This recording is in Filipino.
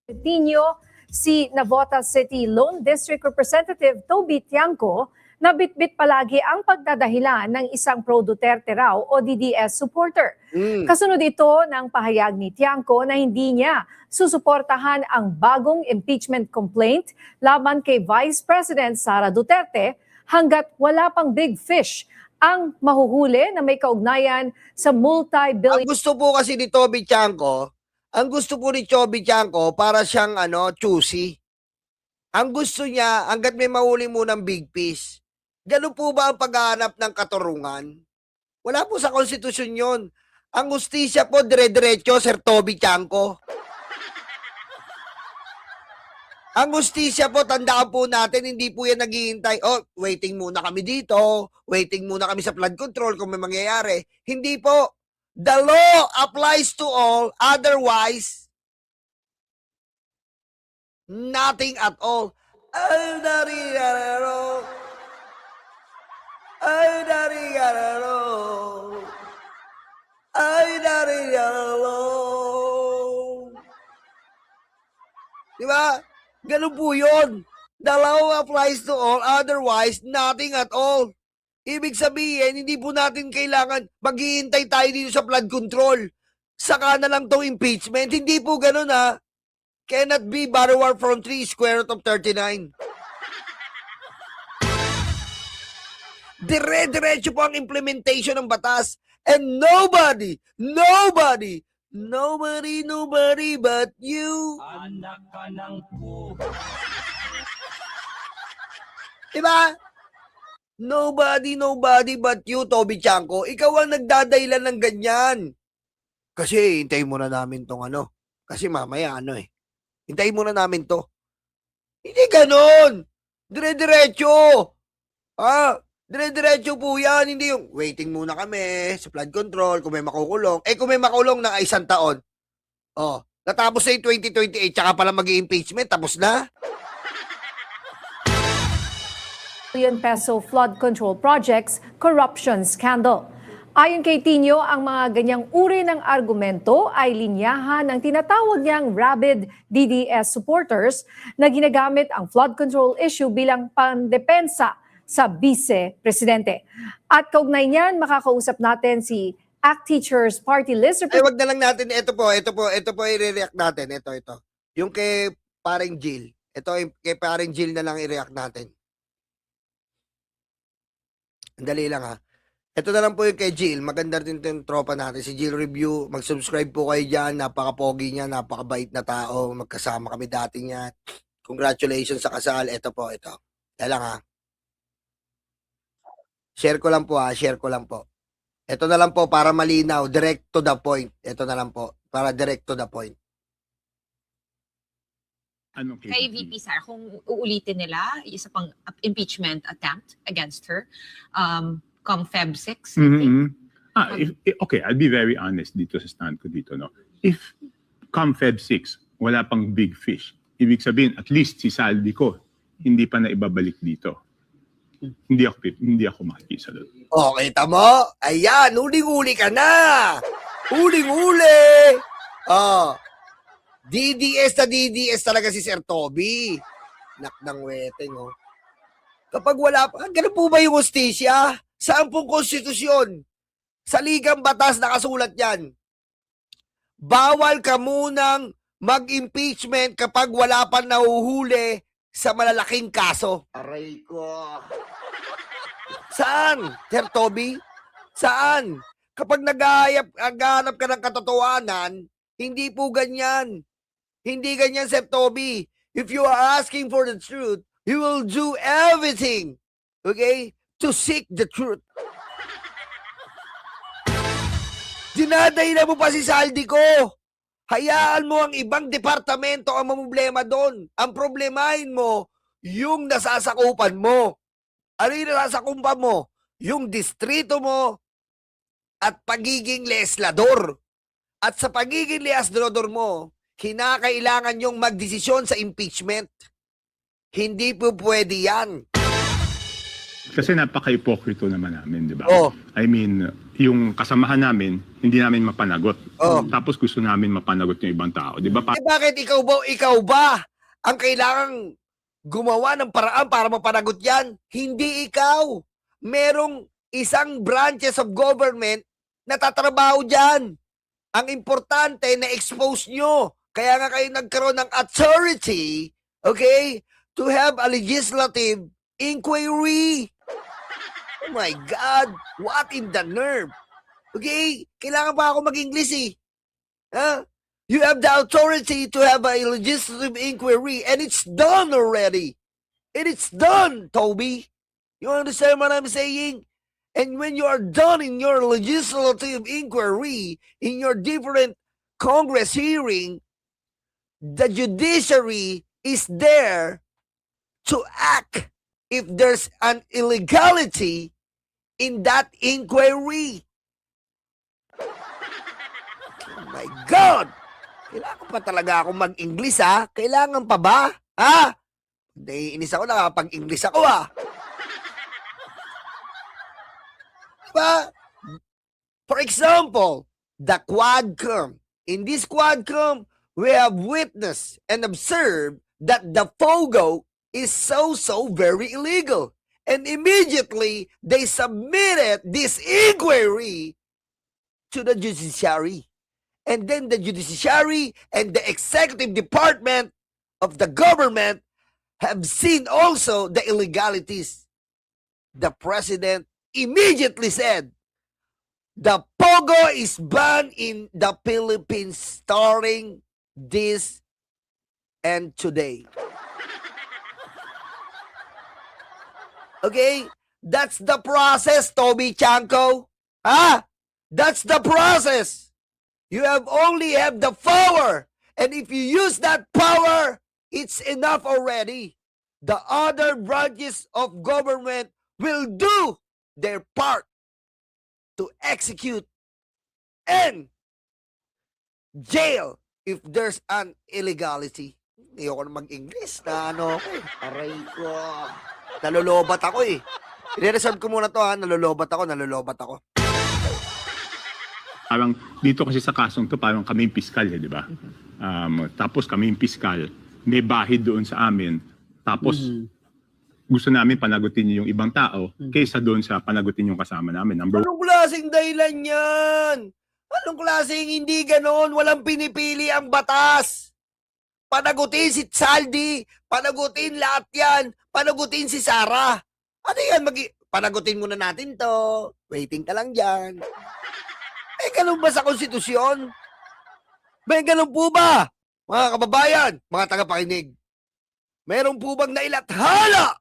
Tino, si Navotas City Lone District Representative Toby Tiangco na bitbit palagi ang pagdadahilan ng isang pro-Duterte raw o DDS supporter. Kasunod ito ng pahayag ni Tiangco na hindi niya susuportahan ang bagong impeachment complaint laban kay Vice President Sara Duterte hanggat wala pang big fish ang mahuhuli na may kaugnayan sa multi-billion. Ang gusto po kasi ni Toby Tiangco, para siyang choosy. Ang gusto niya, hanggat may mahuli munang big fish. Ganun po ba ang paghahanap ng katurungan? Wala po sa konstitusyon yun. Ang hustisya po, dire-diretso, Sir Toby Tiangco. Ang hustisya po, tandaan po natin, hindi po yan naghihintay, waiting muna kami dito, waiting muna kami sa flood control kung may mangyayari. Hindi po. The law applies to all, otherwise, nothing at all. Ay, nariraro. Ay, nariraro. Ay, nariraro. Diba? Ganun po yun. The law applies to all, otherwise, nothing at all. Ibig sabihin, hindi po natin kailangan maghihintay tayo dito sa flood control. Saka na lang tong impeachment. Hindi po ganun ha. Cannot be borrower from 3 square root of 39. Dire-diretso po ang implementation ng batas. And nobody but you. Anak ka ng po. Diba? Nobody but you, Toby Tiangco. Ikaw ang nagdadailan ng ganyan. Kasi hintayin muna namin tong Kasi mamaya hintayin muna namin to. Hindi ganon. Dire-diretso. Dire-diretso po yan. Hindi yung waiting muna kami sa flood control kung may makukulong. Kung may makulong na 1 taon. Natapos na yung 2028 tsaka pala mag-i-impeachment. Tapos na. Peso flood control projects corruption scandal. Ayon kay Tino, ang mga ganyang uri ng argumento ay linyahan ng tinatawag niyang rabid DDS supporters na ginagamit ang flood control issue bilang pandepensa sa vice-presidente. At kaugnay niyan, makakausap natin si ACT Teachers Party List. Wag na lang natin, ito po i-react natin, ito. Yung kay paring Jill. Kay paring Jill na lang i-react natin. Dali lang ha. Ito na lang po yung kay Jill. Maganda rin yung tropa natin. Si Jill Review. Mag-subscribe po kayo dyan. Napaka-pogi niya. Napaka-bait na tao. Magkasama kami dati niya. Congratulations sa kasal. Ito po, ito. Yan lang ha. Share ko lang po ha. Ito na lang po para malinaw. Direct to the point. Ito na lang po. Para direct to the point. Kay VP Sara, kung uulitin nila isa pang impeachment attempt against her come Feb 6. Okay, I'll be very honest dito sa stand ko dito. No? If come Feb 6, wala pang big fish, ibig sabihin at least si saldi ko hindi pa na ibabalik dito. Hindi ako makikisa doon. Okay, tama. Ayan, huling-huli ka na. Huling-huli. DDS talaga si Sir Toby. Nakdang weteng, Kapag wala pa, ganun po ba yung hustisya? Saan pong konstitusyon? Sa ligang batas nakasulat yan. Bawal ka munang mag-impeachment kapag wala pa nahuhuli sa malalaking kaso. Aray ko. Saan, Sir Toby? Saan? Kapag naghahanap ka ng katotohanan, hindi po ganyan. Hindi ganyan, Sir Toby. If you are asking for the truth, you will do everything, okay, to seek the truth. Dinadahilan mo pa si saldi ko. Hayaan mo ang ibang departamento ang mamblema doon. Ang problemahin mo, yung nasasakupan mo. Ano yung nasasakupan mo? Yung distrito mo at pagiging legislador. At sa pagiging legislador mo, kinakailangan yung magdesisyon sa impeachment. Hindi po pwede yan. Kasi napaka-ipokrito naman namin, di ba? Oh. I mean, yung kasamahan namin, hindi namin mapanagot. Oh. Tapos gusto namin mapanagot yung ibang tao, di ba? Eh bakit ikaw ba ang kailangang gumawa ng paraan para mapanagot yan? Hindi ikaw. Merong isang branches of government na tatrabaho dyan. Ang importante na expose nyo. Kaya nga kayo nagkaroon ng authority, okay, to have a legislative inquiry. Oh my God, what in the nerve? Okay, kailangan pa ako mag-English eh. Huh? You have the authority to have a legislative inquiry and it's done already. And it's done, Toby. You understand what I'm saying? And when you are done in your legislative inquiry, in your different Congress hearing, the judiciary is there to act if there's an illegality in that inquiry. Oh my God! Kailangan pa talaga ako mag-English, ha? Kailangan pa ba? Ha? Naiinis ako, nakapag-English ako, ha? Diba? For example, the Quadcom. In this Quadcom, we have witnessed and observed that the FOGO is so very illegal. And immediately, they submitted this inquiry to the judiciary. And then the judiciary and the executive department of the government have seen also the illegalities. The president immediately said, the POGO is banned in the Philippines starting this and today. Okay? That's the process, Toby Chanko. Ah, that's the process. You only have the power. And if you use that power, it's enough already. The other branches of government will do their part to execute and jail if there's an illegality. Ayoko na mag-English na aray ko. Nalolobat ako eh. I-reserve ko muna to ha, nalolobat ako. Parang dito kasi sa kasong to, parang kami yung piskal, di ba? Tapos kami yung piskal, may bahid doon sa amin. Tapos gusto namin panagutin yung ibang tao kaysa doon sa panagutin yung kasama namin. Anong klaseng dahilan yan? Anong klaseng hindi ganon? Walang pinipili ang batas. Panagutin si Saldi, panagutin lahat yan, panagutin si Sara. Ano yan? Panagutin muna natin to. Waiting ka lang dyan. Eh, ganun ba sa konstitusyon? May ganun po ba? Mga kababayan, mga tagapakinig. Meron po bang nailathala